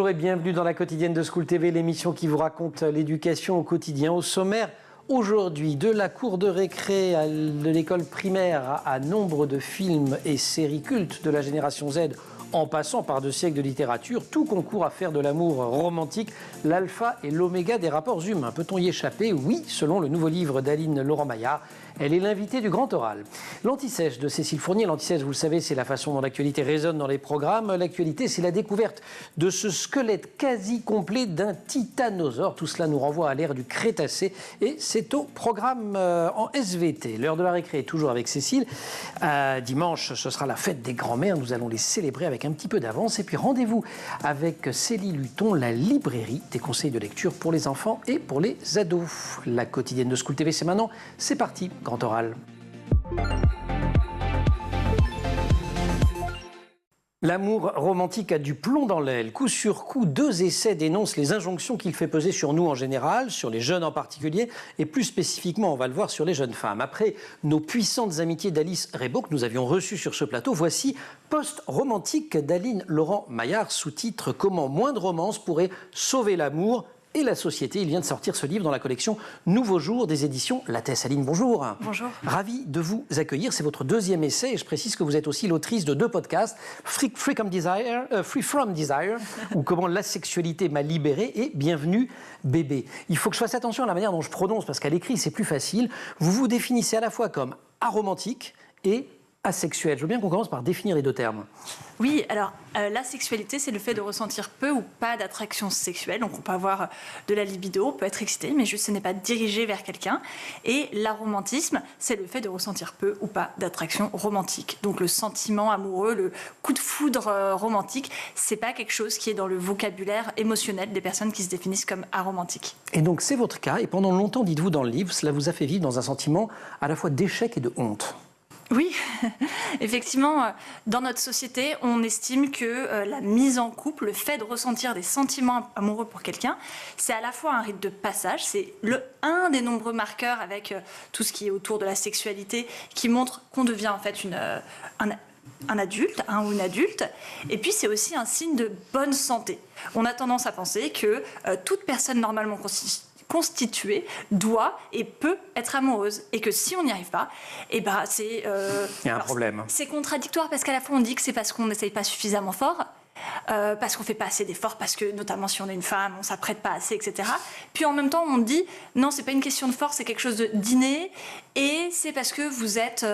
Bonjour et bienvenue dans la quotidienne de School TV, l'émission qui vous raconte l'éducation au quotidien. Au sommaire, aujourd'hui, de la cour de récré de l'école primaire à nombre de films et séries cultes de la génération Z, en passant par 2 siècles de littérature, tout concourt à faire de l'amour romantique l'alpha et l'oméga des rapports humains. Peut-on y échapper? Oui, selon le nouveau livre d'Aline Laurent-Maillard. Elle est l'invitée du Grand Oral. L'Anti-Sèche de Cécile Fournier. L'Anti-Sèche, vous le savez, c'est la façon dont l'actualité résonne dans les programmes. L'actualité, c'est la découverte de ce squelette quasi complet d'un titanosaure. Tout cela nous renvoie à l'ère du Crétacé et c'est au programme en SVT. L'heure de la récré est toujours avec Cécile. Dimanche, ce sera la fête des grands-mères. Nous allons les célébrer avec un petit peu d'avance. Et puis rendez-vous avec Célie Luton, la librairie des conseils de lecture pour les enfants et pour les ados. La quotidienne de School TV, c'est maintenant. C'est parti. Grand Oral. L'amour romantique a du plomb dans l'aile. Coup sur coup, 2 essais dénoncent les injonctions qu'il fait peser sur nous en général, sur les jeunes en particulier, et plus spécifiquement, on va le voir, sur les jeunes femmes. Après nos puissantes amitiés d'Alice Rebaud, que nous avions reçues sur ce plateau, voici Post-romantique d'Aline Laurent-Maillard, sous-titre « Comment moins de romance pourrait sauver l'amour ?» et la société. Il vient de sortir ce livre dans la collection Nouveaux Jours des éditions Lattès. Aline, bonjour. Bonjour. Ravi de vous accueillir. C'est votre 2e essai et je précise que vous êtes aussi l'autrice de 2 podcasts, Free From Desire ou Comment la sexualité m'a libéré et Bienvenue bébé. Il faut que je fasse attention à la manière dont je prononce parce qu'à l'écrit c'est plus facile. Vous vous définissez à la fois comme aromantique et asexuel. Je veux bien qu'on commence par définir les 2 termes. Oui, alors la sexualité, c'est le fait de ressentir peu ou pas d'attraction sexuelle. Donc on peut avoir de la libido, on peut être excité, mais juste ce n'est pas dirigé vers quelqu'un. Et l'aromantisme, c'est le fait de ressentir peu ou pas d'attraction romantique. Donc le sentiment amoureux, le coup de foudre romantique, c'est pas quelque chose qui est dans le vocabulaire émotionnel des personnes qui se définissent comme aromantiques. Et donc c'est votre cas, et pendant longtemps, dites-vous dans le livre, cela vous a fait vivre dans un sentiment à la fois d'échec et de honte. Oui, effectivement, dans notre société, on estime que la mise en couple, le fait de ressentir des sentiments amoureux pour quelqu'un, c'est à la fois un rite de passage, c'est un des nombreux marqueurs avec tout ce qui est autour de la sexualité qui montre qu'on devient en fait un adulte, ou une adulte, et puis c'est aussi un signe de bonne santé. On a tendance à penser que toute personne normalement constituée doit et peut être amoureuse et que si on n'y arrive pas, et ben c'est il y a un problème. C'est contradictoire parce qu'à la fois on dit que c'est parce qu'on n'essaye pas suffisamment fort, parce qu'on fait pas assez d'efforts, parce que notamment si on est une femme, on s'apprête pas assez, etc. Puis en même temps on dit non, c'est pas une question de force, c'est quelque chose d'inné et c'est parce que vous êtes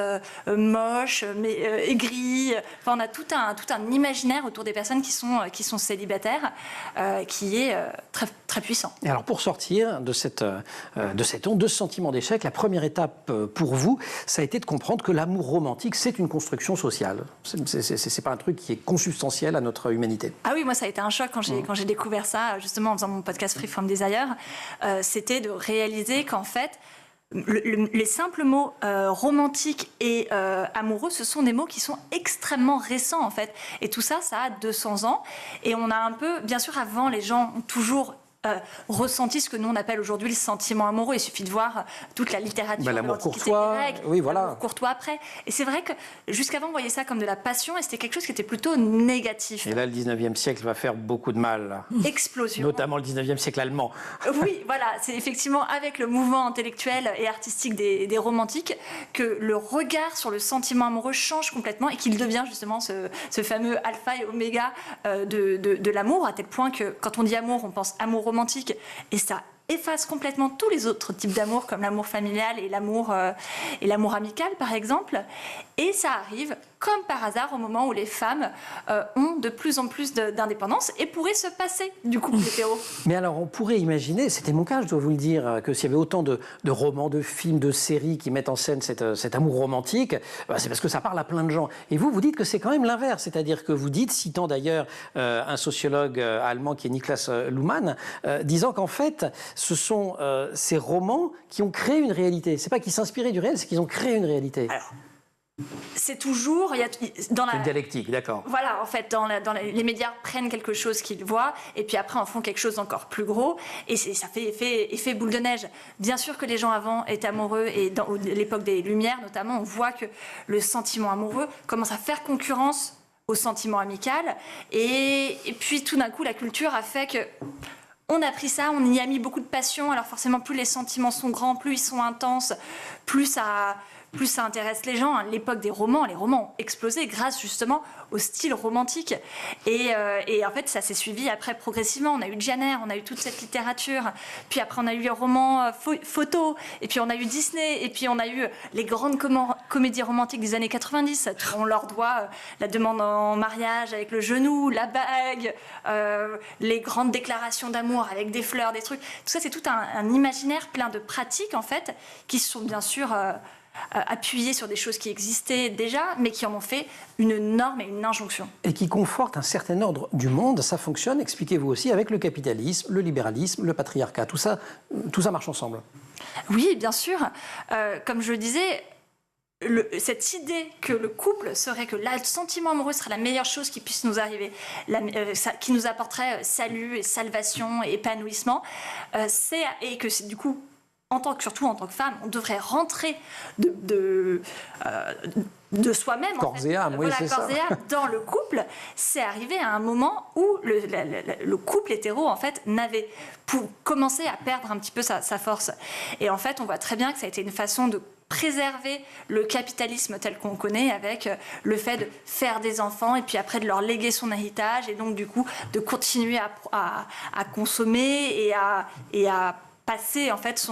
moche, mais aigri. Enfin, on a tout un imaginaire autour des personnes qui sont célibataires qui est très, très puissant. Et alors pour sortir de cette honte, de ce sentiment d'échec, la première étape pour vous, ça a été de comprendre que l'amour romantique, c'est une construction sociale. C'est pas un truc qui est consubstantiel à notre humanité. Ah oui, moi ça a été un choc quand j'ai découvert ça, justement en faisant mon podcast Free From Desire. C'était de réaliser qu'en fait, les simples mots romantique et amoureux, ce sont des mots qui sont extrêmement récents en fait. Et tout ça, ça a 200 ans. Et on a un peu, bien sûr, avant, les gens ont toujours ressenti ce que nous on appelle aujourd'hui le sentiment amoureux. Il suffit de voir toute la littérature, l'amour courtois, oui, voilà. L'amour courtois après. Et c'est vrai que jusqu'avant on voyait ça comme de la passion et c'était quelque chose qui était plutôt négatif. Et là le 19e siècle va faire beaucoup de mal. Explosion. Notamment le 19e siècle allemand. Oui, voilà, c'est effectivement avec le mouvement intellectuel et artistique des romantiques que le regard sur le sentiment amoureux change complètement et qu'il devient justement ce fameux alpha et oméga de l'amour, à tel point que quand on dit amour, on pense amour romantique et ça efface complètement tous les autres types d'amour comme l'amour familial et l'amour amical par exemple. Et ça arrive comme par hasard au moment où les femmes ont de plus en plus d'indépendance et pourraient se passer du couple hétéro. Mais alors on pourrait imaginer, c'était mon cas je dois vous le dire, que s'il y avait autant de romans, de films, de séries qui mettent en scène cet amour romantique, c'est parce que ça parle à plein de gens. Et vous dites que c'est quand même l'inverse, c'est-à-dire que vous dites, citant d'ailleurs un sociologue allemand qui est Niklas Luhmann, disant qu'en fait ce sont ces romans qui ont créé une réalité. C'est pas qu'ils s'inspiraient du réel, c'est qu'ils ont créé une réalité. Alors, c'est toujours... dans la dialectique, d'accord. Voilà, en fait, les médias prennent quelque chose qu'ils voient et puis après en font quelque chose d'encore plus gros et ça fait effet boule de neige. Bien sûr que les gens avant étaient amoureux et dans l'époque des Lumières notamment, on voit que le sentiment amoureux commence à faire concurrence au sentiment amical. Et puis tout d'un coup, la culture a fait que on a pris ça, on y a mis beaucoup de passion. Alors forcément, plus les sentiments sont grands, plus ils sont intenses, plus ça intéresse les gens. À l'époque des romans, les romans ont explosé grâce justement au style romantique. Et en fait, ça s'est suivi après progressivement. On a eu Janer, on a eu toute cette littérature. Puis après, on a eu les romans photos. Et puis on a eu Disney. Et puis on a eu les grandes comédies romantiques des années 90. On leur doit la demande en mariage avec le genou, la bague, les grandes déclarations d'amour avec des fleurs, des trucs. Tout ça, c'est tout un imaginaire plein de pratiques, en fait, qui sont bien sûr appuyées sur des choses qui existaient déjà, mais qui en ont fait une norme et une injonction. Et qui conforte un certain ordre du monde. Ça fonctionne, expliquez-vous aussi, avec le capitalisme, le libéralisme, le patriarcat. Tout ça marche ensemble. Oui, bien sûr. Comme je le disais, cette idée que le couple serait, que le sentiment amoureux serait la meilleure chose qui puisse nous arriver, qui nous apporterait salut et salvation et épanouissement, et que c'est du coup, surtout en tant que femme, on devrait rentrer de soi-même, corps et âme, oui, c'est ça. Dans le couple. C'est arrivé à un moment où le couple hétéro, en fait, commençait à perdre un petit peu sa force. Et en fait, on voit très bien que ça a été une façon de préserver le capitalisme tel qu'on connaît, avec le fait de faire des enfants et puis après de leur léguer son héritage, et donc du coup de continuer à consommer et à passer en fait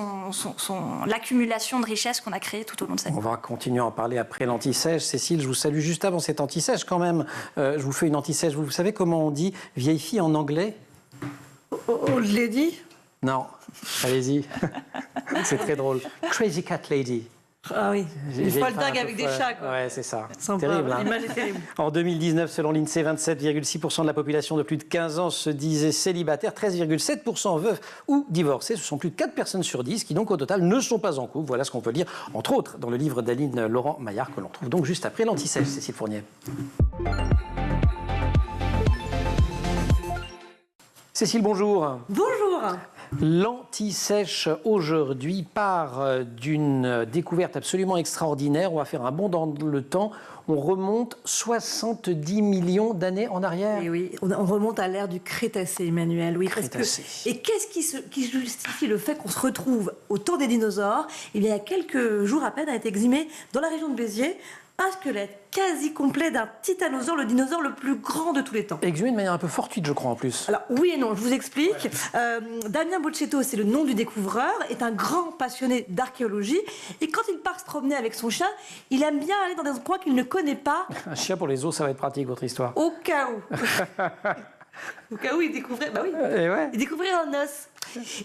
l'accumulation de richesses qu'on a créée tout au long de sa vie. On va continuer à en parler après l'anti-sèche. Cécile, je vous salue juste avant cet anti-sèche quand même. Je vous fais une anti-sèche. Vous savez comment on dit vieille fille en anglais? On l'a dit? Non, allez-y. C'est très drôle. Crazy cat lady. Ah oui, une folle dingue avec des chats, quoi. Ouais, c'est ça. Sympa, terrible. Hein. L'image est terrible. En 2019, selon l'INSEE, 27,6% de la population de plus de 15 ans se disait célibataire, 13,7% veufs ou divorcés. Ce sont plus de 4 personnes sur 10 qui, donc, au total, ne sont pas en couple. Voilà ce qu'on peut lire, entre autres, dans le livre d'Aline Laurent-Maillard, que l'on trouve donc juste après l'anti-sèche, Cécile Fournier. Cécile, bonjour. Bonjour. L'anti-sèche aujourd'hui part d'une découverte absolument extraordinaire. On va faire un bond dans le temps. On remonte 70 millions d'années en arrière. Et oui, on remonte à l'ère du Crétacé, Emmanuel. Oui, Crétacé. Et qu'est-ce qui justifie le fait qu'on se retrouve au temps des dinosaures? Eh bien, il y a quelques jours à peine a été exhumé dans la région de Béziers un squelette quasi complet d'un titanosaure, le dinosaure le plus grand de tous les temps. Exhumé de manière un peu fortuite, je crois, en plus. Alors, oui et non, je vous explique. Damien Bocchetto, c'est le nom du découvreur, est un grand passionné d'archéologie. Et quand il part se promener avec son chien, il aime bien aller dans des coins qu'il ne connaît pas. Un chien pour les os, ça va être pratique, votre histoire. Au cas où. Au cas où il découvrait, il découvrait un os.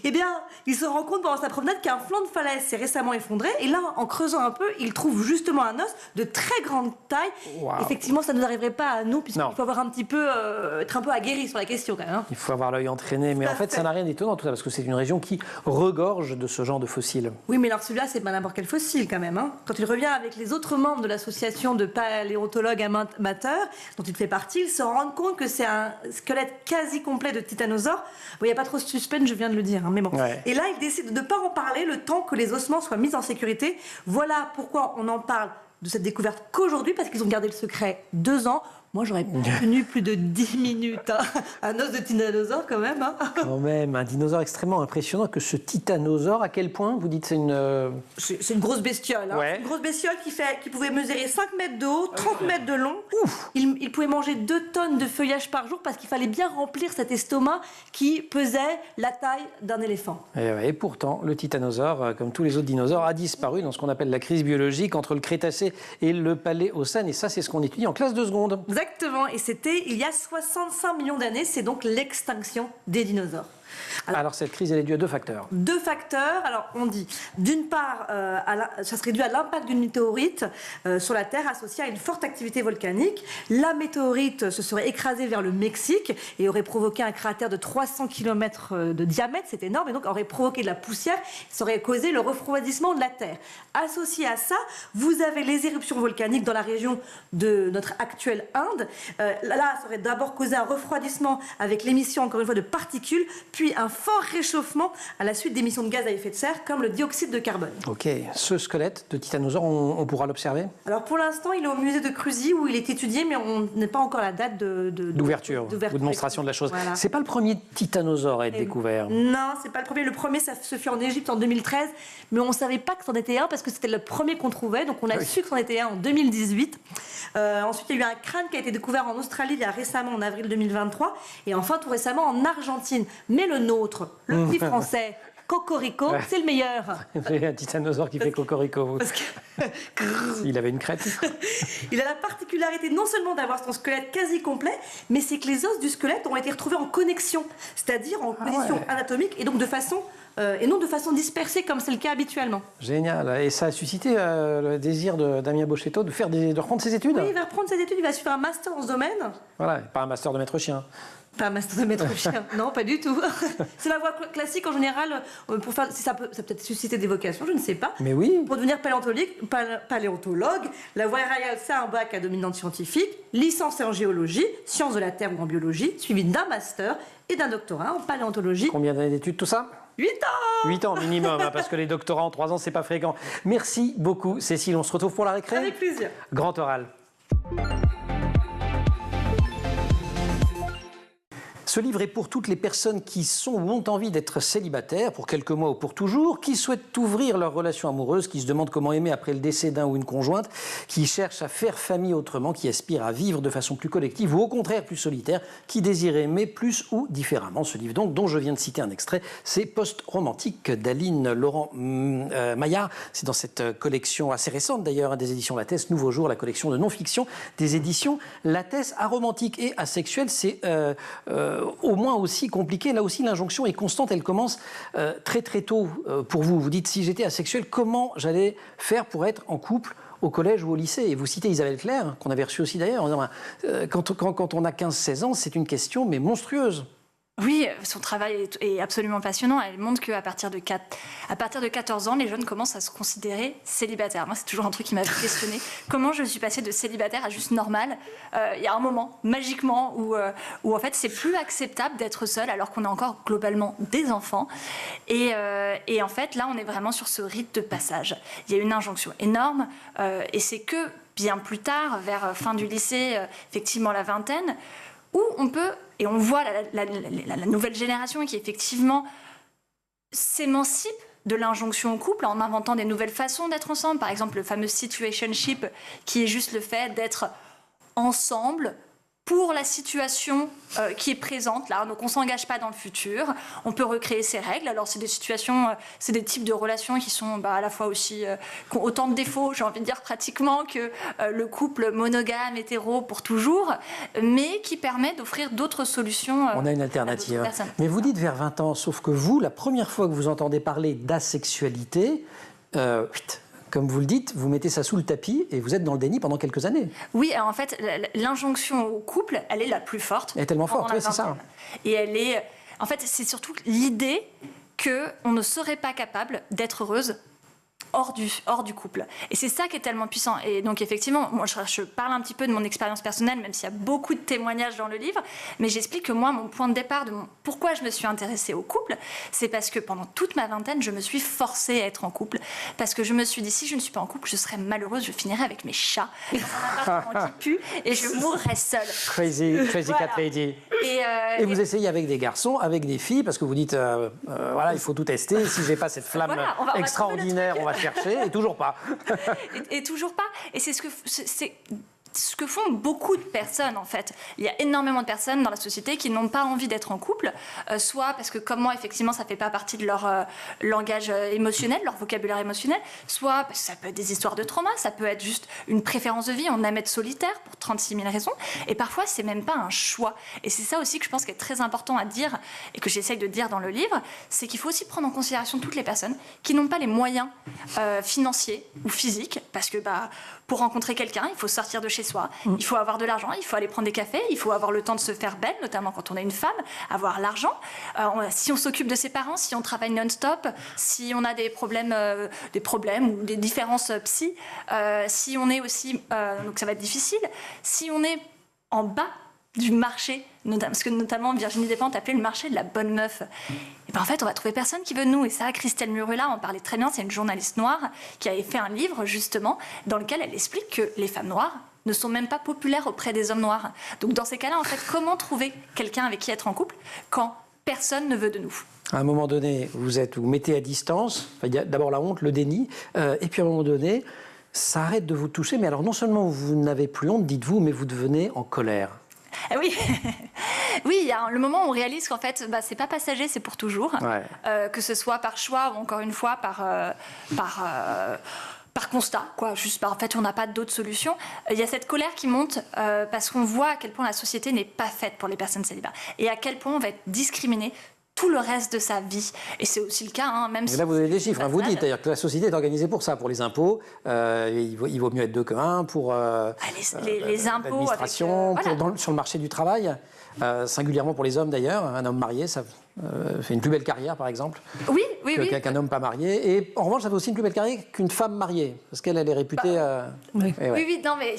Eh bien, il se rend compte pendant sa promenade qu'un flanc de falaise s'est récemment effondré. Et là, en creusant un peu, il trouve justement un os de très grande taille. Wow. Effectivement, ça ne nous arriverait pas à nous, puisqu'il faut avoir être un peu aguerri sur la question quand même. Hein. Il faut avoir l'œil entraîné. Mais en fait, ça n'a rien d'étonnant tout ça, parce que c'est une région qui regorge de ce genre de fossiles. Oui, mais alors celui-là, c'est pas n'importe quel fossile quand même. Hein. Quand il revient avec les autres membres de l'association de paléontologues amateurs, dont il fait partie, ils se rendent compte que c'est un squelette quasi complet de titanosaure. Bon, il n'y a pas trop de suspense, je viens de le dire, hein, mais bon. Ouais. Et là, il décide de ne pas en parler le temps que les ossements soient mis en sécurité. Voilà pourquoi on en parle de cette découverte qu'aujourd'hui, parce qu'ils ont gardé le secret 2 ans. Moi, j'aurais tenu plus de 10 minutes. Hein. Un os de titanosaure, quand même. Hein. Quand même, un dinosaure extrêmement impressionnant. Que ce titanosaure, à quel point vous dites c'est une... C'est une grosse bestiole. Hein. Ouais. Une grosse bestiole qui pouvait mesurer 5 mètres de haut, 30 mètres de long. Il pouvait manger 2 tonnes de feuillage par jour parce qu'il fallait bien remplir cet estomac qui pesait la taille d'un éléphant. Et pourtant, le titanosaure, comme tous les autres dinosaures, a disparu dans ce qu'on appelle la crise biologique entre le Crétacé et le Paléocène. Et ça, c'est ce qu'on étudie en classe de seconde. Exactement, et c'était il y a 65 millions d'années, c'est donc l'extinction des dinosaures. Alors cette crise, elle est due à 2 facteurs. 2 facteurs, alors on dit, d'une part, ça serait dû à l'impact d'une météorite sur la Terre associée à une forte activité volcanique. La météorite se serait écrasée vers le Mexique et aurait provoqué un cratère de 300 km de diamètre, c'est énorme, et donc aurait provoqué de la poussière, ça aurait causé le refroidissement de la Terre. Associé à ça, vous avez les éruptions volcaniques dans la région de notre actuelle Inde. Là, ça aurait d'abord causé un refroidissement avec l'émission, encore une fois, de particules, puis puis un fort réchauffement à la suite d'émissions de gaz à effet de serre comme le dioxyde de carbone. Ok, ce squelette de titanosaure, on pourra l'observer? Alors pour l'instant, il est au musée de Cruzy où il est étudié, mais on n'a pas encore la date d'ouverture ou de démonstration de la chose. Voilà. C'est pas le premier titanosaure à être découvert? Non, c'est pas le premier. Le premier, ça se fait en Égypte en 2013, mais on ne savait pas que c'en était un parce que c'était le premier qu'on trouvait, donc on a su que c'en était un en 2018. Ensuite, il y a eu un crâne qui a été découvert en Australie il y a récemment, en avril 2023, et enfin tout récemment en Argentine. Mais le nôtre, le petit français, Cocorico, c'est le meilleur. Un titanosaure qui fait cocorico. Parce que... Il avait une crête. Il a la particularité non seulement d'avoir son squelette quasi complet, mais c'est que les os du squelette ont été retrouvés en connexion, c'est-à-dire en position anatomique et donc de façon et non de façon dispersée comme c'est le cas habituellement. Génial. Et ça a suscité le désir de Damien Boschetto de reprendre ses études? Oui, il va reprendre ses études, il va suivre un master dans ce domaine. Voilà, pas un master de maître chien. Pas un master de maître chien, non, pas du tout. C'est la voie classique en général, pour faire, ça peut peut-être susciter des vocations, je ne sais pas. Mais oui. Pour devenir paléontologue, la voie royale, c'est un bac à dominante scientifique, licence en géologie, sciences de la Terre ou en biologie, suivi d'un master et d'un doctorat en paléontologie. Combien d'années d'études, tout ça? 8 ans 8 ans minimum, hein, parce que les doctorats en 3 ans, c'est pas fréquent. Merci beaucoup, Cécile. On se retrouve pour la récré? Avec plaisir. Grand oral. Ce livre est pour toutes les personnes qui sont ou ont envie d'être célibataires, pour quelques mois ou pour toujours, qui souhaitent ouvrir leur relation amoureuse, qui se demandent comment aimer après le décès d'un ou une conjointe, qui cherchent à faire famille autrement, qui aspirent à vivre de façon plus collective ou au contraire plus solitaire, qui désirent aimer plus ou différemment. Ce livre donc, dont je viens de citer un extrait, c'est Post-romantique d'Aline Laurent Maillard. C'est dans cette collection assez récente d'ailleurs des éditions Lattès, Nouveau Jour, la collection de non-fiction des éditions Lattès. Aromantique et asexuel, c'est au moins aussi compliqué. Là aussi, l'injonction est constante. Elle commence très très tôt pour vous. Vous dites, si j'étais asexuel, comment j'allais faire pour être en couple au collège ou au lycée? Et vous citez Isabelle Claire, qu'on avait reçue aussi d'ailleurs, en disant, quand on a 15-16 ans, c'est une question mais monstrueuse. Oui, son travail est absolument passionnant. Elle montre qu'à partir de 14 ans, les jeunes commencent à se considérer célibataires. Moi, c'est toujours un truc qui m'a questionné. Comment je suis passée de célibataire à juste normal? Il y a un moment, magiquement, où en fait, c'est plus acceptable d'être seul alors qu'on a encore globalement des enfants. Et en fait, là, on est vraiment sur ce rite de passage. Il y a une injonction énorme et c'est que bien plus tard, vers fin du lycée, effectivement la vingtaine, où on peut, et on voit la nouvelle génération qui effectivement s'émancipe de l'injonction au couple en inventant des nouvelles façons d'être ensemble. Par exemple, le fameux situationship, qui est juste le fait d'être ensemble pour la situation qui est présente là. Donc on ne s'engage pas dans le futur, on peut recréer ses règles. Alors c'est des situations, c'est des types de relations qui sont à la fois aussi, qui ont autant de défauts, j'ai envie de dire pratiquement, que le couple monogame, hétéro pour toujours, mais qui permet d'offrir d'autres solutions. On a une alternative. Mais vous dites vers 20 ans, sauf que vous, la première fois que vous entendez parler d'asexualité, comme vous le dites, vous mettez ça sous le tapis et vous êtes dans le déni pendant quelques années. Oui, alors en fait, l'injonction au couple, elle est la plus forte. Elle est tellement forte, oui, c'est ça. Et elle est... En fait, c'est surtout l'idée qu'on ne serait pas capable d'être heureuse hors du couple. Et c'est ça qui est tellement puissant. Et donc effectivement, moi je parle un petit peu de mon expérience personnelle, même s'il y a beaucoup de témoignages dans le livre, mais j'explique que moi, mon point de départ, pourquoi je me suis intéressée au couple, c'est parce que pendant toute ma vingtaine, je me suis forcée à être en couple. Parce que je me suis dit, si je ne suis pas en couple, je serais malheureuse, je finirais avec mes chats, dans un appartement qui pue, et je mourrais seule. Crazy cat lady. Et vous essayez avec des garçons, avec des filles, parce que vous dites, voilà, il faut tout tester. Si j'ai pas cette flamme extraordinaire, on va chercher, et toujours pas. et toujours pas. Et c'est ce que font beaucoup de personnes, en fait. Il y a énormément de personnes dans la société qui n'ont pas envie d'être en couple, soit parce que, comme moi, effectivement, ça ne fait pas partie de leur langage émotionnel, leur vocabulaire émotionnel, soit parce que ça peut être des histoires de trauma, ça peut être juste une préférence de vie, on aime être solitaire pour 36 000 raisons, et parfois, c'est même pas un choix. Et c'est ça aussi que je pense qu'il est très important à dire, et que j'essaye de dire dans le livre, c'est qu'il faut aussi prendre en considération toutes les personnes qui n'ont pas les moyens financiers ou physiques, parce que, pour rencontrer quelqu'un, il faut sortir de chez soi, il faut avoir de l'argent, il faut aller prendre des cafés, il faut avoir le temps de se faire belle, notamment quand on est une femme, avoir l'argent. Si on s'occupe de ses parents, si on travaille non-stop, si on a des problèmes ou des différences si on est aussi, donc ça va être difficile, si on est en bas du marché, ce que notamment Virginie Despentes appelait le marché de la bonne meuf. Et ben en fait, on va trouver personne qui veut de nous. Et ça, Christelle Murula en parlait très bien. C'est une journaliste noire qui avait fait un livre, justement, dans lequel elle explique que les femmes noires ne sont même pas populaires auprès des hommes noirs. Donc dans ces cas-là, en fait, comment trouver quelqu'un avec qui être en couple quand personne ne veut de nous? À un moment donné, vous mettez à distance, il y a d'abord la honte, le déni, et puis à un moment donné, ça arrête de vous toucher. Mais alors non seulement vous n'avez plus honte, dites-vous, mais vous devenez en colère. Ah oui, oui, il y a le moment où on réalise qu'en fait, c'est pas passager, c'est pour toujours. Ouais. Que ce soit par choix ou encore une fois par constat, quoi. En fait, on n'a pas d'autre solution. Il y a cette colère qui monte parce qu'on voit à quel point la société n'est pas faite pour les personnes célibataires et à quel point on va être discriminé tout le reste de sa vie. Et c'est aussi le cas, même si... Là, vous avez des chiffres. Vous dites d'ailleurs que la société est organisée pour ça, pour les impôts. Il vaut mieux être deux qu'un, pour les impôts, l'administration, sur le marché du travail, singulièrement pour les hommes d'ailleurs. Un homme marié, ça fait une plus belle carrière, par exemple, qu'un homme pas marié. Et en revanche, ça fait aussi une plus belle carrière qu'une femme mariée, parce qu'elle est réputée... Oui, non, mais...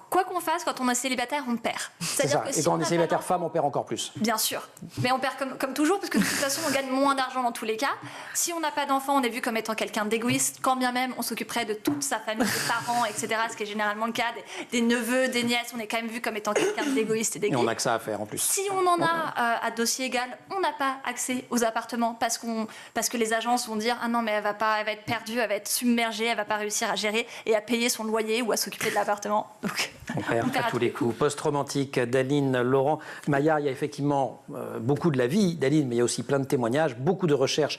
Quoi qu'on fasse, quand on est célibataire, on perd. C'est ça. Et quand on est célibataire femme, on perd encore plus. Bien sûr. Mais on perd comme toujours, parce que de toute façon, on gagne moins d'argent dans tous les cas. Si on n'a pas d'enfant, on est vu comme étant quelqu'un d'égoïste, quand bien même on s'occuperait de toute sa famille, des parents, etc., ce qui est généralement le cas, des neveux, des nièces, on est quand même vu comme étant quelqu'un d'égoïste et d'égoïste. Et on n'a que ça à faire en plus. Si on en a à dossier égal, on n'a pas accès aux appartements parce que les agences vont dire « Ah non, mais elle va être perdue, elle va être submergée, elle va pas réussir à gérer et à payer son loyer ou à s'occuper de l'appartement. » Donc... On perd à tous les coups. Post-romantique d'Aline Laurent. Maya, il y a effectivement beaucoup de la vie d'Aline, mais il y a aussi plein de témoignages, beaucoup de recherches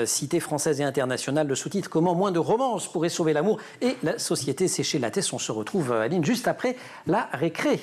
citées françaises et internationales. Le sous-titre « Comment moins de romance pourrait sauver l'amour ?» et la société séchée la tête. On se retrouve, Aline, juste après la récré.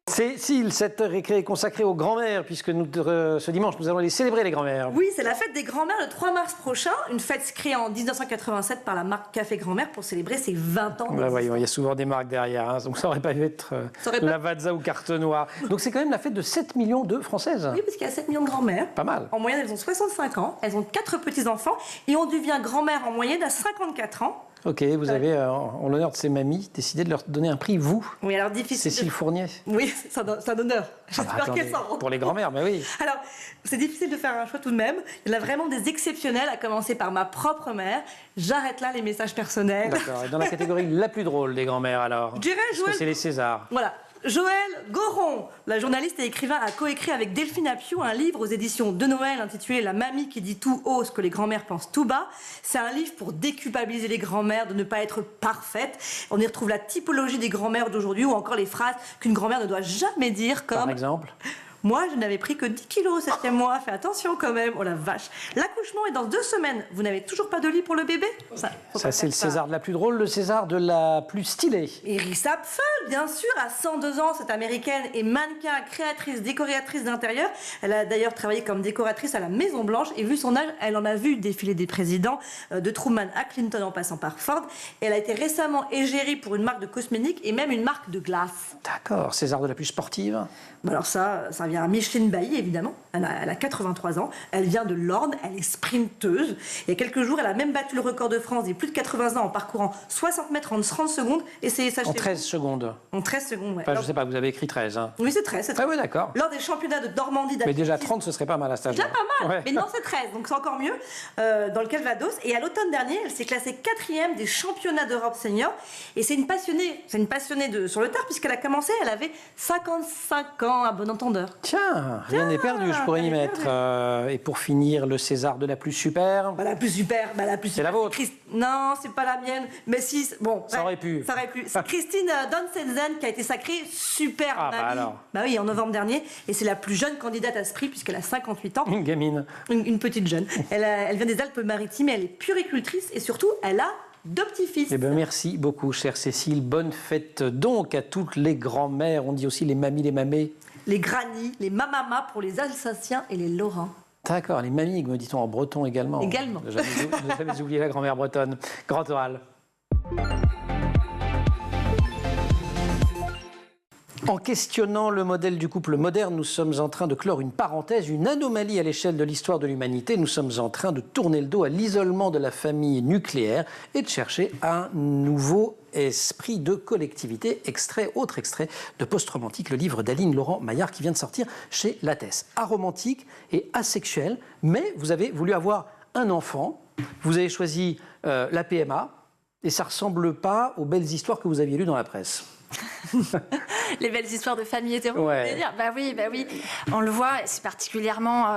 Cécile, cette récré est consacrée aux grands-mères, puisque ce dimanche, nous allons les célébrer, les grands-mères. Oui, c'est la fête des grands-mères le 3 mars prochain, une fête créée en 1987 par la marque Café Grand-Mère pour célébrer ses 20 ans. Voyons, il y a souvent des marques derrière, donc ça n'aurait pas dû être Lavazza ou Carte Noire. Donc c'est quand même la fête de 7 millions de Françaises. Oui, parce qu'il y a 7 millions de grands-mères. Pas mal. En moyenne, elles ont 65 ans, elles ont 4 petits-enfants, et on devient grand-mère en moyenne à 54 ans. Ok, vous avez, en l'honneur de ces mamies, décidé de leur donner un prix, vous. Oui, alors difficile. Cécile Fournier. Oui, c'est un honneur. J'espère qu'elle s'en rend. Pour les grands-mères, mais oui. Alors, c'est difficile de faire un choix tout de même. Il y en a vraiment des exceptionnels, à commencer par ma propre mère. J'arrête là les messages personnels. D'accord, et dans la catégorie la plus drôle des grands-mères, alors? Je dirais Joël... Parce que c'est les Césars. Voilà. Joël Goron, la journaliste et écrivain, a coécrit avec Delphine Appiou un livre aux éditions de Noël intitulé « La mamie qui dit tout haut ce que les grands-mères pensent tout bas ». C'est un livre pour déculpabiliser les grands-mères de ne pas être parfaites. On y retrouve la typologie des grands-mères d'aujourd'hui ou encore les phrases qu'une grand-mère ne doit jamais dire comme... Par exemple ? Moi, je n'avais pris que 10 kilos au 7e mois. Fais attention quand même. Oh la vache. L'accouchement est dans 2 semaines. Vous n'avez toujours pas de lit pour le bébé? Ça c'est le César de la plus drôle, le César de la plus stylée. Iris Apfel, bien sûr, à 102 ans, cette américaine est mannequin, créatrice, décoratrice d'intérieur. Elle a d'ailleurs travaillé comme décoratrice à la Maison Blanche et vu son âge, elle en a vu défiler des présidents, de Truman à Clinton en passant par Ford. Et elle a été récemment égérie pour une marque de cosmétiques et même une marque de glace. D'accord, César de la plus sportive. Alors ça vient à Micheline Bailly, évidemment. Elle a 83 ans. Elle vient de l'Orne. Elle est sprinteuse. Il y a quelques jours, elle a même battu le record de France des plus de 80 ans en parcourant 60 mètres en 30 secondes. Et c'est en 13 secondes. En 13 secondes, oui. Enfin, je ne sais pas, vous avez écrit 13. Hein. Oui, c'est 13. Ah oui, d'accord. Lors des championnats de Normandie Mais déjà 30, ce serait pas mal à cet âge-là. Déjà pas mal, ouais. Mais non, c'est 13, donc c'est encore mieux. Dans le Calvados. Et à l'automne dernier, elle s'est classée 4e des championnats d'Europe senior. Et c'est une passionnée sur le tard, puisqu'elle a commencé, elle avait 55 ans, à bon entendeur. Tiens, rien n'est perdu, je pourrais y mettre. Et pour finir, le César de la plus super. La plus super, C'est la vôtre. Non, c'est pas la mienne. Mais si, bon. Ça aurait pu. Ça aurait pu. C'est Christine Donsenzen qui a été sacrée super mamie. Alors. Bah oui, en novembre dernier. Et c'est la plus jeune candidate à ce prix puisqu'elle a 58 ans. Une gamine. Une petite jeune. Elle vient des Alpes-Maritimes et elle est puricultrice et surtout, elle a 2 petits-fils. Eh bien, merci beaucoup, chère Cécile. Bonne fête donc à toutes les grand-mères. On dit aussi les mamies, les mamés. Les grannies, les mamamas pour les Alsaciens et les Lorrains. D'accord, les mamies, me dit-on en breton également. Également. Ne jamais oublier la grand-mère bretonne. Grand oral. En questionnant le modèle du couple moderne, nous sommes en train de clore une parenthèse, une anomalie à l'échelle de l'histoire de l'humanité. Nous sommes en train de tourner le dos à l'isolement de la famille nucléaire et de chercher un nouveau esprit de collectivité. Autre extrait de Post-romantique, le livre d'Aline Laurent-Maillard qui vient de sortir chez Lattès. Aromantique et asexuel, mais vous avez voulu avoir un enfant, vous avez choisi la PMA et ça ne ressemble pas aux belles histoires que vous aviez lues dans la presse. Les belles histoires de famille hétéro, Ouais. vous voulez dire ? Bah oui. On le voit, c'est particulièrement...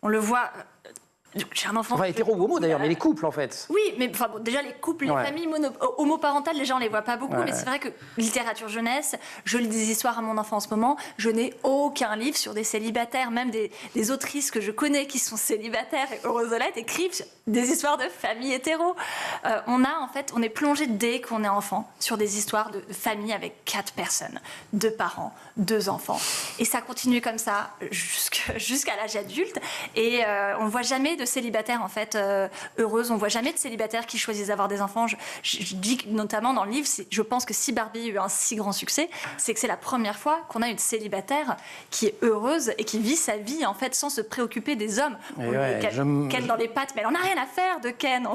on le voit... J'ai un enfant... Enfin, hétéro ou homo d'ailleurs, mais les couples en fait. Oui, mais enfin, bon, déjà les couples, les Ouais. familles homoparentales, les gens ne les voient pas beaucoup, Ouais. mais c'est vrai que littérature jeunesse, je lis des histoires à mon enfant en ce moment, je n'ai aucun livre sur des célibataires, même des autrices que je connais qui sont célibataires et heureuses de l'être écrivent des histoires de familles hétéro. On est plongé dès qu'on est enfant sur des histoires de familles avec 4 personnes, 2 parents, 2 enfants. Et ça continue comme ça jusqu'à l'âge adulte. Et on ne voit jamais de célibataires en fait heureuses. On ne voit jamais de célibataires qui choisissent d'avoir des enfants. Je dis notamment dans le livre, je pense que si Barbie a eu un si grand succès, c'est que c'est la première fois qu'on a une célibataire qui est heureuse et qui vit sa vie en fait sans se préoccuper des hommes. Ken dans les pattes, mais elle en a rien à faire de Ken.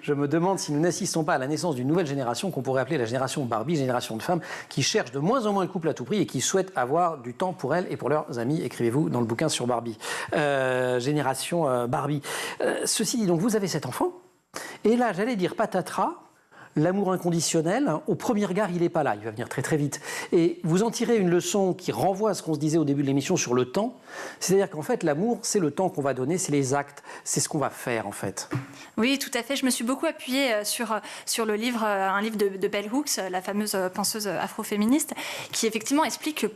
Je me demande si nous n'assistons pas à la naissance d'une nouvelle génération qu'on pourrait appeler la génération Barbie, génération de femmes qui cherchent de moins en moins le couple à tout prix et qui souhaitent avoir du temps pour elles et pour leurs amis. Écrivez-vous dans le bouquin sur Barbie. Génération Barbie. Ceci dit, donc vous avez cet enfant et là, j'allais dire patatras. L'amour inconditionnel, au premier regard, il n'est pas là, il va venir très très vite. Et vous en tirez une leçon qui renvoie à ce qu'on se disait au début de l'émission sur le temps. C'est-à-dire qu'en fait, l'amour, c'est le temps qu'on va donner, c'est les actes, c'est ce qu'on va faire en fait. Oui, tout à fait. Je me suis beaucoup appuyée sur le livre, un livre de Bell Hooks, la fameuse penseuse afroféministe, qui effectivement explique que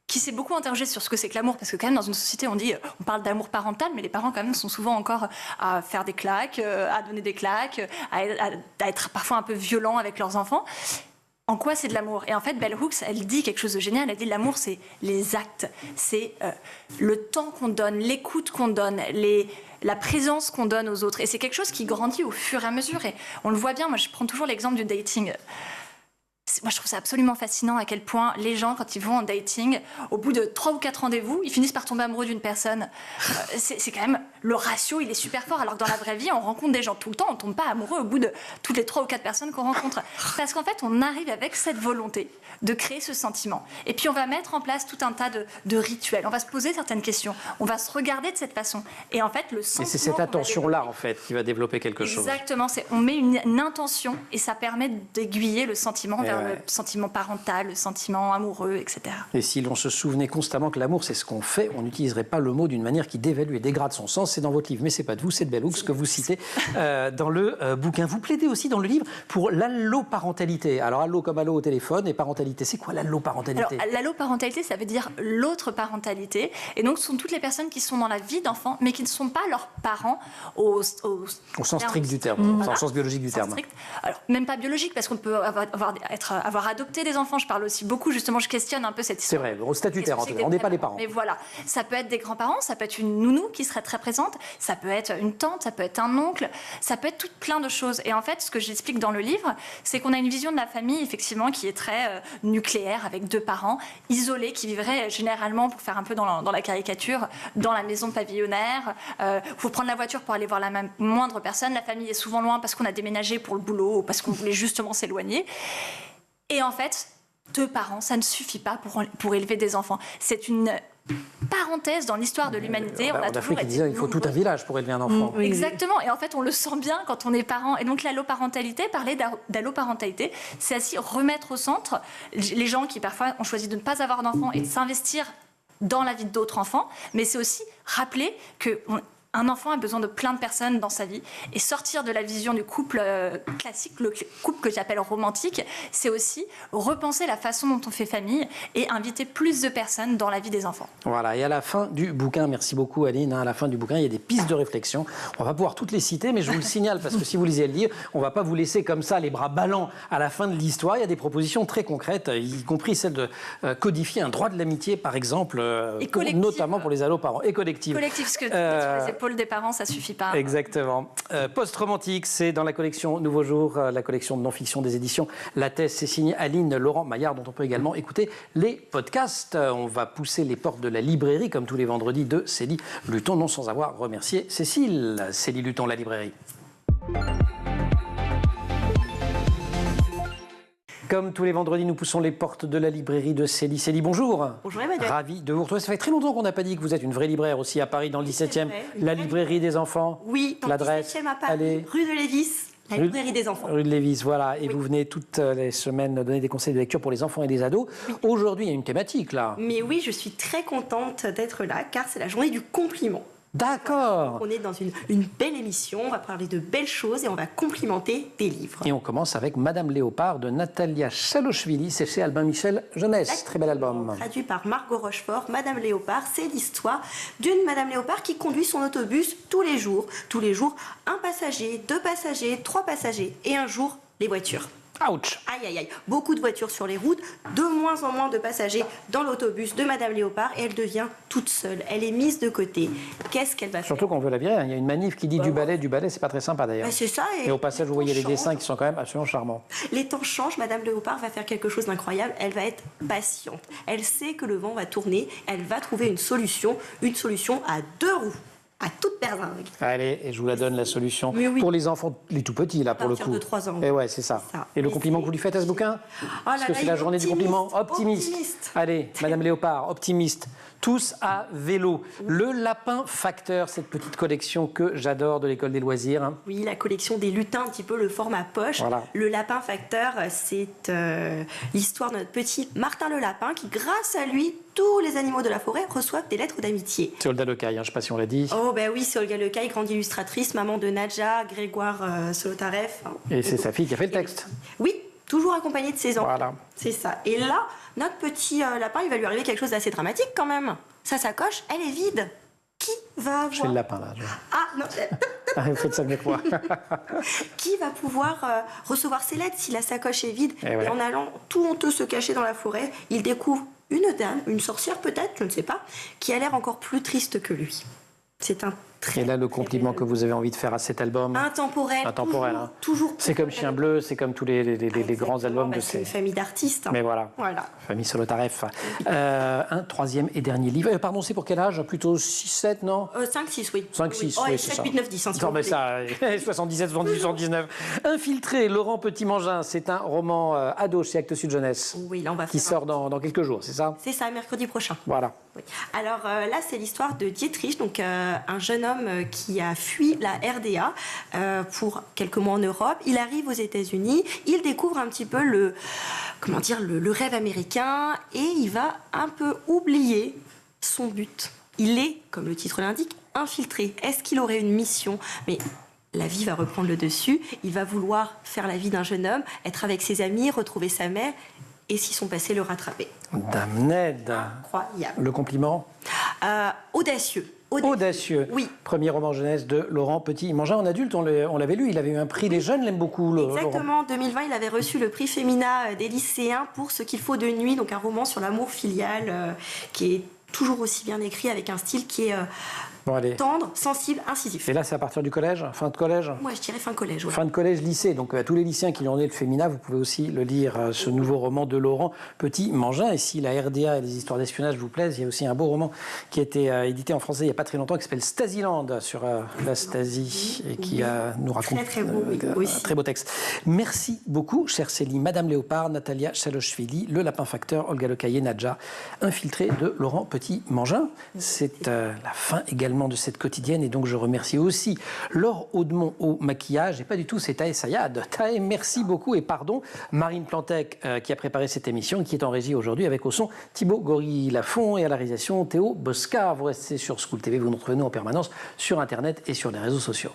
qui s'est beaucoup interrogé sur ce que c'est que l'amour, parce que quand même dans une société on parle d'amour parental, mais les parents quand même sont souvent encore à faire des claques, à donner des claques, à être parfois un peu violents avec leurs enfants. En quoi c'est de l'amour ? Et en fait, Bell Hooks, elle dit quelque chose de génial. Elle dit l'amour, c'est les actes, c'est le temps qu'on donne, l'écoute qu'on donne, la présence qu'on donne aux autres. Et c'est quelque chose qui grandit au fur et à mesure. Et on le voit bien. Moi, je prends toujours l'exemple du dating. Moi, je trouve ça absolument fascinant à quel point les gens, quand ils vont en dating, au bout de 3 ou 4 rendez-vous, ils finissent par tomber amoureux d'une personne. C'est quand même... Le ratio, il est super fort. Alors que dans la vraie vie, on rencontre des gens tout le temps. On ne tombe pas amoureux au bout de toutes les 3 ou 4 personnes qu'on rencontre. Parce qu'en fait, on arrive avec cette volonté de créer ce sentiment. Et puis, on va mettre en place tout un tas de rituels. On va se poser certaines questions. On va se regarder de cette façon. Et en fait, le sentiment... Et c'est cette attention-là, en fait, qui va développer quelque chose. Exactement. On met une intention et ça permet d'aiguiller le sentiment vers le sentiment parental, le sentiment amoureux, etc. Et si l'on se souvenait constamment que l'amour, c'est ce qu'on fait, on n'utiliserait pas le mot d'une manière qui dévalue et dégrade son sens. C'est dans votre livre, mais c'est pas de vous, c'est de Bell Hooks que vous citez dans le bouquin. Vous plaidez aussi dans le livre pour l'alloparentalité. Alors, allo comme allo au téléphone et parentalité. C'est quoi l'alloparentalité ? Alors, l'alloparentalité, ça veut dire l'autre parentalité. Et donc, ce sont toutes les personnes qui sont dans la vie d'enfants, mais qui ne sont pas leurs parents au sens strict du terme, au sens biologique du terme. Strict. Alors, même pas biologique, parce qu'on peut avoir adopté des enfants. Je parle aussi beaucoup, justement, je questionne un peu cette histoire. C'est vrai, au statutaire, en tout cas. On n'est pas les parents. Mais voilà, ça peut être des grands-parents, ça peut être une nounou qui serait très présente, ça peut être une tante, ça peut être un oncle, ça peut être plein de choses. Et en fait, ce que j'explique dans le livre, c'est qu'on a une vision de la famille, effectivement, qui est très nucléaire, avec 2 parents, isolés, qui vivraient généralement, pour faire un peu dans la caricature, dans la maison pavillonnaire. Faut prendre la voiture pour aller voir la moindre personne. La famille est souvent loin parce qu'on a déménagé pour le boulot ou parce qu'on voulait justement s'éloigner. Et en fait, 2 parents, ça ne suffit pas pour élever des enfants. C'est une parenthèse dans l'histoire de l'humanité. On a toujours qui disait il faut tout un village pour élever un enfant. Oui. Exactement. Et en fait, on le sent bien quand on est parent. Et donc, l'alloparentalité, parler d'alloparentalité, c'est aussi remettre au centre les gens qui parfois ont choisi de ne pas avoir d'enfants et de s'investir dans la vie d'autres enfants. Mais c'est aussi rappeler que un enfant a besoin de plein de personnes dans sa vie et sortir de la vision du couple classique, le couple que j'appelle romantique, c'est aussi repenser la façon dont on fait famille et inviter plus de personnes dans la vie des enfants. Voilà, et à la fin du bouquin, merci beaucoup Aline, à la fin du bouquin, il y a des pistes de réflexion. On va pouvoir toutes les citer, mais je vous le signale parce que si vous lisez le livre, on ne va pas vous laisser comme ça les bras ballants à la fin de l'histoire. Il y a des propositions très concrètes, y compris celle de codifier un droit de l'amitié, par exemple, notamment pour les alloparents et collective. Collectif, parce que sur les épaules l'épaule des parents, ça suffit pas. Exactement. Post-romantique, c'est dans la collection Nouveau Jour, la collection de non-fiction des éditions Lattès. C'est signé Aline Laurent Maillard, dont on peut également écouter les podcasts. On va pousser les portes de la librairie, comme tous les vendredis, de Célie Luton, non sans avoir remercié Cécile. Célie Luton, la librairie. Comme tous les vendredis, nous poussons les portes de la librairie de Célie. Célie, bonjour. Bonjour Emmanuel. Ravi de vous retrouver. Ça fait très longtemps qu'on n'a pas dit que vous êtes une vraie libraire aussi à Paris, dans le 17e. La librairie des enfants. Oui, dans le 17e à Paris, Allez. rue de Lévis, la librairie des enfants. Rue de Lévis, voilà. Et Oui. vous venez toutes les semaines donner des conseils de lecture pour les enfants et les ados. Oui. Aujourd'hui, il y a une thématique là. Mais oui, je suis très contente d'être là car c'est la journée du compliment. D'accord. On est dans une belle émission, on va parler de belles choses et on va complimenter des livres. Et on commence avec Madame Léopard de Natalia Chalochvili. C'est chez Albin Michel Jeunesse. Très bel album. Traduit par Margot Rochefort, Madame Léopard, c'est l'histoire d'une Madame Léopard qui conduit son autobus tous les jours. Tous les jours, un passager, 2 passagers, 3 passagers et un jour, les voitures. Ouch. Aïe aïe aïe, beaucoup de voitures sur les routes, de moins en moins de passagers dans l'autobus de Madame Léopard et elle devient toute seule. Elle est mise de côté. Qu'est-ce qu'elle va faire? Surtout qu'on veut la virer. Il y a une manif qui dit du ballet, c'est pas très sympa d'ailleurs. Bah, c'est ça. Et au passage, vous voyez les temps dessins change. qui sont quand même absolument charmants. Les temps changent, Madame Léopard va faire quelque chose d'incroyable, elle va être patiente. Elle sait que le vent va tourner, elle va trouver une solution à 2 roues, à toute berzingue. Allez, et je vous la donne la solution. Mais oui. Pour les enfants, les tout petits là, pour le partir coup. de 3 ans. Et ouais, c'est ça. C'est ça. Et le Mais compliment c'est- que vous lui faites à ce bouquin Parce là que là, c'est il la est journée du optimiste, compliment. optimiste. Allez, Madame Léopard, optimiste. Tous à vélo. Le Lapin Facteur, cette petite collection que j'adore de l'école des loisirs. Hein. Oui, la collection des lutins, un petit peu le format poche. Voilà. Le lapin facteur, c'est l'histoire de notre petit Martin le lapin qui, grâce à lui, tous les animaux de la forêt reçoivent des lettres d'amitié. C'est Olda Lecaille, je ne sais pas si on l'a dit. Oh ben oui, c'est Olga Lecaille, grande illustratrice, maman de Nadja, Grégoire Solotareff. Et c'est sa fille qui a fait le texte. Oui, toujours accompagnée de ses enfants. Voilà. C'est ça. Et là, notre petit lapin, il va lui arriver quelque chose d'assez dramatique quand même. Sa sacoche, elle est vide. Qui va avoir... Je fais le lapin là. Ah non, Vous faites ça mieux que moi. qui va pouvoir recevoir ses lettres si la sacoche est vide? Eh ouais. Et en allant tout honteux se cacher dans la forêt, il découvre une dame, une sorcière peut-être, je ne sais pas, qui a l'air encore plus triste que lui. C'est un très... Et là, le très compliment bel que vous avez envie de faire à cet album. intemporel. Intemporel, Toujours, hein. toujours. C'est comme Chien Bleu, c'est comme tous les grands Exactement, albums bah, de c'est ces. une famille d'artistes. hein. Mais voilà. Voilà. Famille Solotareff. Un troisième et dernier livre. Pardon, c'est pour quel âge? Plutôt 6-7, non? 5-6, oui. 5-6, Oh, oui, et c'est 7, ça. 8, 9, 10. Hein, s'il Non, vous mais plaît. ça, 77, 78, 79. Infiltré, Laurent Petit-Mangin, c'est un roman ado chez Actes Sud Jeunesse Oui, là, on va qui faire sort dans quelques jours, c'est ça? C'est ça, mercredi prochain. Voilà. Oui. Alors là, c'est l'histoire de Dietrich, donc un jeune homme qui a fui la RDA pour quelques mois en Europe. Il arrive aux États-Unis, il découvre un petit peu le rêve américain et il va un peu oublier son but. Il est, comme le titre l'indique, infiltré. Est-ce qu'il aurait une mission? Mais la vie va reprendre le dessus. Il va vouloir faire la vie d'un jeune homme, être avec ses amis, retrouver sa mère et si son passé le rattraper. Dame Ned. Incroyable. Le compliment? Audacieux. Audacieux. Oui. Premier roman jeunesse de Laurent Petit-Mangin. En adulte, on l'avait lu, il avait eu un prix. Les jeunes l'aiment beaucoup, Laurent. Exactement, en 2020, il avait reçu le prix Femina des lycéens pour Ce qu'il faut de nuit, donc un roman sur l'amour filial qui est toujours aussi bien écrit avec un style qui est Bon, allez. tendre, sensible, incisif. Et là, c'est à partir du collège? Fin de collège? Moi, je dirais fin collège. Ouais. Fin de collège, lycée. Donc, à tous les lycéens qui l'ont né le Fémina, vous pouvez aussi le lire, ce nouveau roman de Laurent Petit-Mangin. Et si la RDA et les histoires d'espionnage vous plaisent, il y a aussi un beau roman qui a été édité en français il n'y a pas très longtemps, qui s'appelle Stasiland, sur la Stasi, et qui nous raconte Très beau, oui, aussi. un très beau texte. Merci beaucoup, chère Célie. Madame Léopard, Natalia Chalochvili, Le Lapin Facteur, Olga Lecaillé, Nadja, Infiltré de Laurent Petit-Mangin. C'est la fin également de cette quotidienne. Et donc, je remercie aussi Laure Audemont au maquillage, et pas du tout, c'est Tae Sayad. Tae, merci beaucoup, et pardon, Marine Plantec qui a préparé cette émission, qui est en régie aujourd'hui avec au son Thibaut Gory-Lafont et à la réalisation Théo Bosca. Vous restez sur School TV, vous nous retrouvez nous en permanence sur Internet et sur les réseaux sociaux.